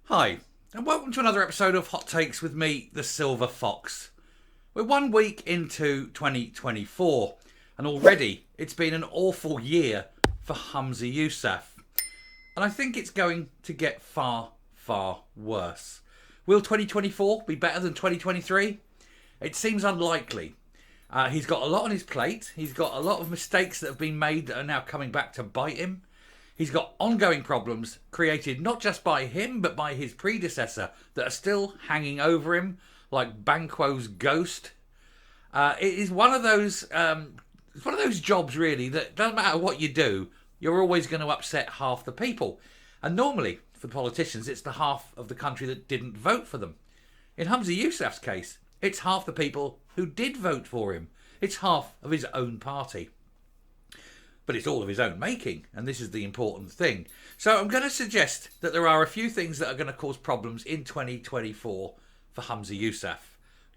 Hi, and welcome to another episode of Hot Takes with me, the Silver Fox. We're 1 week into 2024, and already it's been an awful year for Humza Yousaf. And I think it's going to get far, far worse. Will 2024 be better than 2023? It seems unlikely. He's got a lot on his plate. He's got a lot of mistakes that have been made that are now coming back to bite him. He's got ongoing problems created not just by him but by his predecessor that are still hanging over him like Banquo's ghost. It is one of those it's one of those jobs really that doesn't matter what you do, you're always going to upset half the people. And normally for politicians it's the half of the country that didn't vote for them. In Humza Yousaf's case, it's half the people who did vote for him. It's half of his own party. But it's all of his own making, and this is the important thing. So I'm going to suggest that there are a few things that are going to cause problems in 2024 for Humza Yousaf.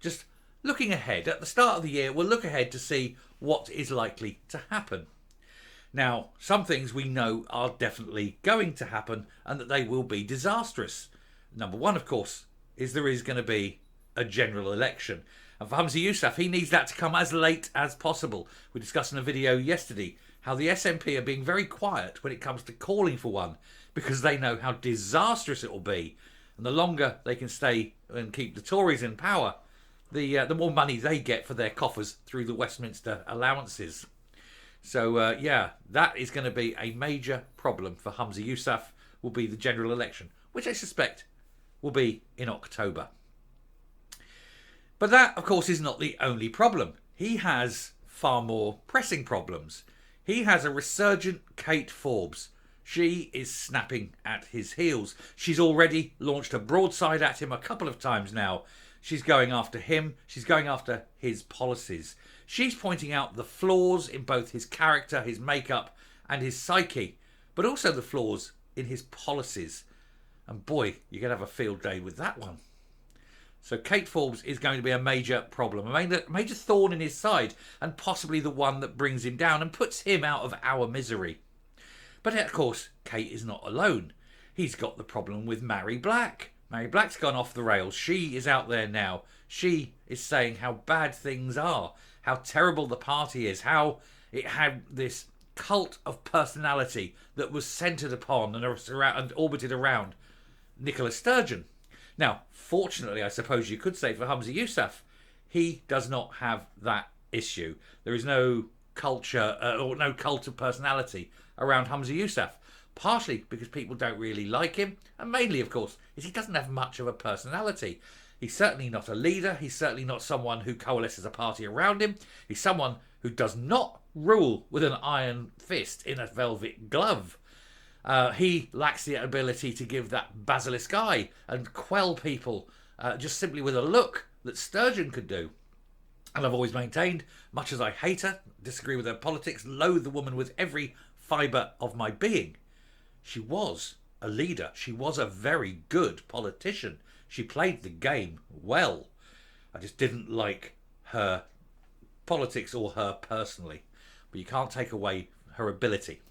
Just looking ahead, at the start of the year, we'll look ahead to see what is likely to happen. Now, some things we know are definitely going to happen and that they will be disastrous. Number one, of course, is there is going to be a general election. And for Humza Yousaf, he needs that to come as late as possible. We discussed in a video yesterday how the SNP are being very quiet when it comes to calling for one because they know how disastrous it will be. And the longer they can stay and keep the Tories in power, the more money they get for their coffers through the Westminster allowances. So, that is going to be a major problem for Humza Yousaf, will be the general election, which I suspect will be in October. But that, of course, is not the only problem. He has far more pressing problems. He has a resurgent Kate Forbes. She is snapping at his heels. She's already launched a broadside at him a couple of times now. She's going after him. She's going after his policies. She's pointing out the flaws in both his character, his makeup, and his psyche, but also the flaws in his policies. And boy, you're going to have a field day with that one. So Kate Forbes is going to be a major problem, a major thorn in his side, and possibly the one that brings him down and puts him out of our misery. But of course, Kate is not alone. He's got the problem with Mary Black. Mary Black's gone off the rails. She is out there now. She is saying how bad things are, how terrible the party is, how it had this cult of personality that was centred upon and orbited around Nicola Sturgeon. Now, fortunately, I suppose you could say for Humza Yousaf, he does not have that issue. There is no culture or no cult of personality around Humza Yousaf, partially because people don't really like him, and mainly, of course, is he doesn't have much of a personality. He's certainly not a leader. He's certainly not someone who coalesces a party around him. He's someone who does not rule with an iron fist in a velvet glove. He lacks the ability to give that basilisk eye and quell people just simply with a look that Sturgeon could do. And I've always maintained, much as I hate her, disagree with her politics, loathe the woman with every fibre of my being, she was a leader. She was a very good politician. She played the game well. I just didn't like her politics or her personally. But you can't take away her ability.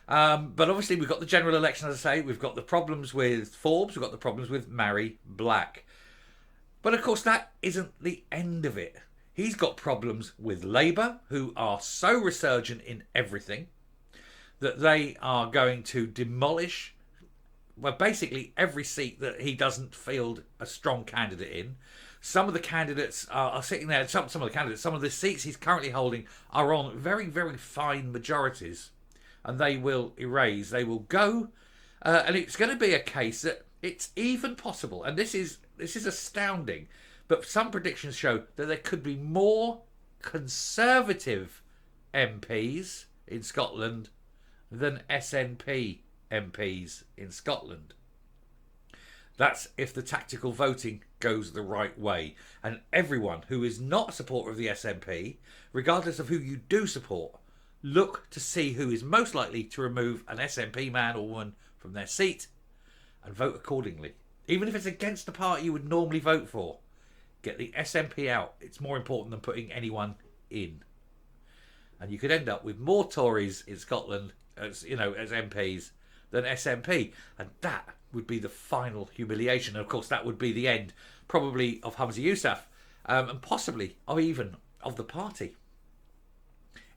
But obviously we've got the general election, as I say. We've got the problems with Forbes. We've got the problems with Mary Black. But of course that isn't the end of it. He's got problems with Labour, who are so resurgent in everything that they are going to demolish, well, basically every seat that he doesn't field a strong candidate in. Some of the candidates are sitting there. Some of the seats he's currently holding are on very, very fine majorities. And they will erase, they will go. And it's going to be a case that it's even possible, and this is astounding, but some predictions show that there could be more Conservative MPs in Scotland than SNP MPs in Scotland. That's if the tactical voting goes the right way. And everyone who is not a supporter of the SNP, regardless of who you do support, look to see who is most likely to remove an SNP man or woman from their seat and vote accordingly. Even if it's against the party you would normally vote for, get the SNP out. It's more important than putting anyone in. And you could end up with more Tories in Scotland as MPs than SNP. And that would be the final humiliation. And of course, that would be the end, probably, of Humza Yousaf, and possibly even of the party.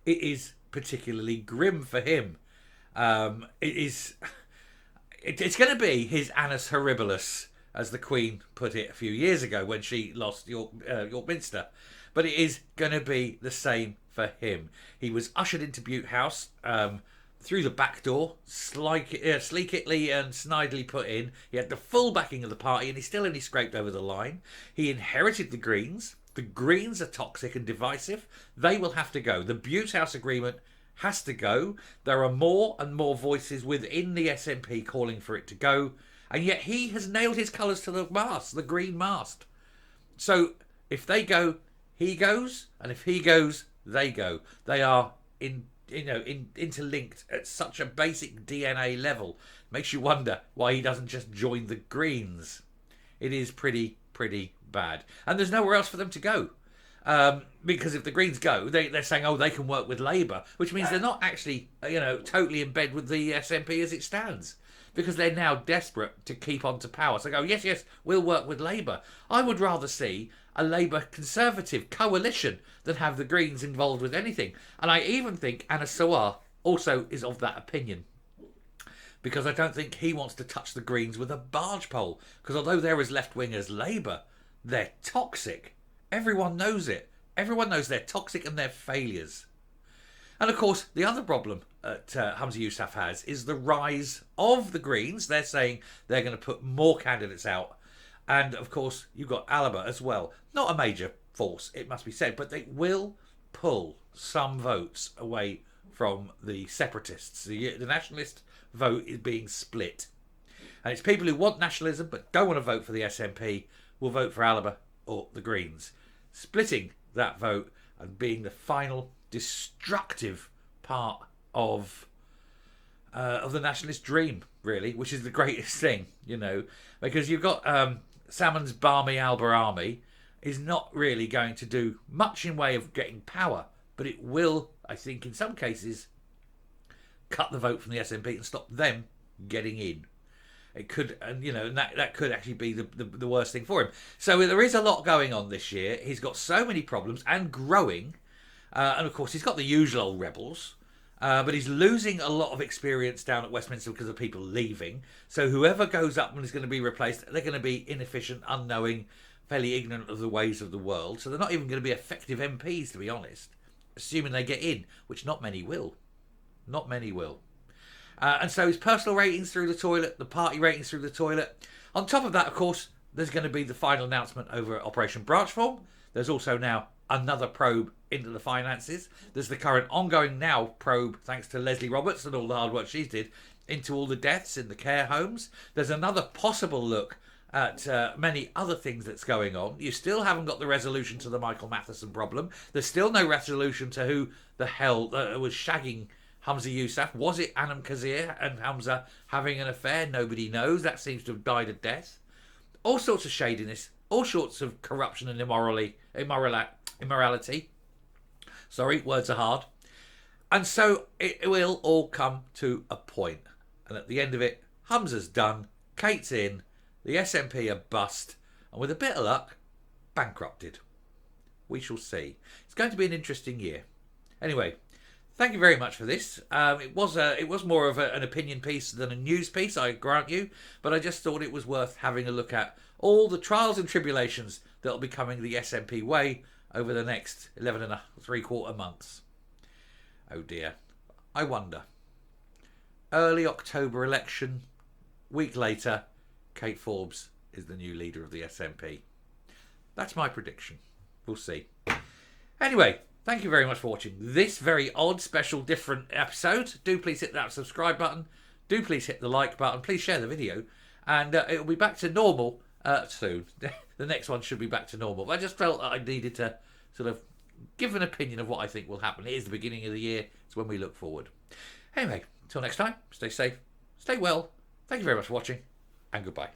It is particularly grim for him. It's going to be his annus horribilis, as the Queen put it a few years ago when she lost York Minster. But it is going to be the same for him. He was ushered into Bute House through the back door, sleekly and snidely put in. He had the full backing of the party, and he still only scraped over the line. He inherited the Greens. The Greens are toxic and divisive. They will have to go. The Bute House agreement has to go. There are more and more voices within the SNP calling for it to go. And yet he has nailed his colours to the mast, the green mast. So if they go, he goes. And if he goes, they go. They are interlinked at such a basic DNA level. Makes you wonder why he doesn't just join the Greens. It is pretty bad. And there's nowhere else for them to go. Because if the Greens go, they're saying, oh, they can work with Labour, which means they're not actually, totally in bed with the SNP as it stands. Because they're now desperate to keep on to power. So go, yes, we'll work with Labour. I would rather see a Labour Conservative coalition than have the Greens involved with anything. And I even think Anna Sawar also is of that opinion. Because I don't think he wants to touch the Greens with a barge pole. Because although they're as left-wing as Labour, they're toxic. Everyone knows it. Everyone knows they're toxic and they're failures. And of course, the other problem that Humza Yousaf has is the rise of the Greens. They're saying they're going to put more candidates out. And of course, you've got Alaba as well. Not a major force, it must be said, but they will pull some votes away from the separatists. The nationalist vote is being split. And it's people who want nationalism but don't want to vote for the SNP will vote for Alaba or the Greens. Splitting that vote and being the final destructive part of the nationalist dream, really, which is the greatest thing, because you've got Salmon's Barmy Al-Barami is not really going to do much in way of getting power, but it will, I think, in some cases, cut the vote from the SNP and stop them getting in. It could, and that could actually be the worst thing for him. So there is a lot going on this year. He's got so many problems and growing. And of course, he's got the usual old rebels. But he's losing a lot of experience down at Westminster because of people leaving. So whoever goes up and is going to be replaced, they're going to be inefficient, unknowing, fairly ignorant of the ways of the world. So they're not even going to be effective MPs, to be honest. Assuming they get in, which not many will. Not many will. And so his personal ratings through the toilet, the party ratings through the toilet. On top of that, of course, there's going to be the final announcement over Operation Branchform. There's also now another probe into the finances. There's the current ongoing now probe, thanks to Leslie Roberts and all the hard work she's did, into all the deaths in the care homes. There's another possible look at many other things that's going on. You still haven't got the resolution to the Michael Matheson problem. There's still no resolution to who the hell was shagging Humza Yousaf. Was it Anam Kazir and Humza having an affair? Nobody knows. That seems to have died a death. All sorts of shadiness, all sorts of corruption and immorality. Sorry, words are hard. And so it will all come to a point. And at the end of it, Humza's done, Kate's in, the SNP are bust, and with a bit of luck, bankrupted. We shall see. It's going to be an interesting year. Anyway, thank you very much for this. It was more of an opinion piece than a news piece, I grant you, but I just thought it was worth having a look at all the trials and tribulations that will be coming the SNP way over the next 11 and 3/4 months. Oh dear. I wonder. Early October election, week later, Kate Forbes is the new leader of the SNP. That's my prediction. We'll see. Anyway, thank you very much for watching this very odd, special, different episode. Do please hit that subscribe button. Do please hit the like button. Please share the video. And it'll be back to normal soon. The next one should be back to normal. But I just felt that I needed to sort of give an opinion of what I think will happen. It is the beginning of the year. It's when we look forward. Anyway, until next time, stay safe, stay well. Thank you very much for watching, and goodbye.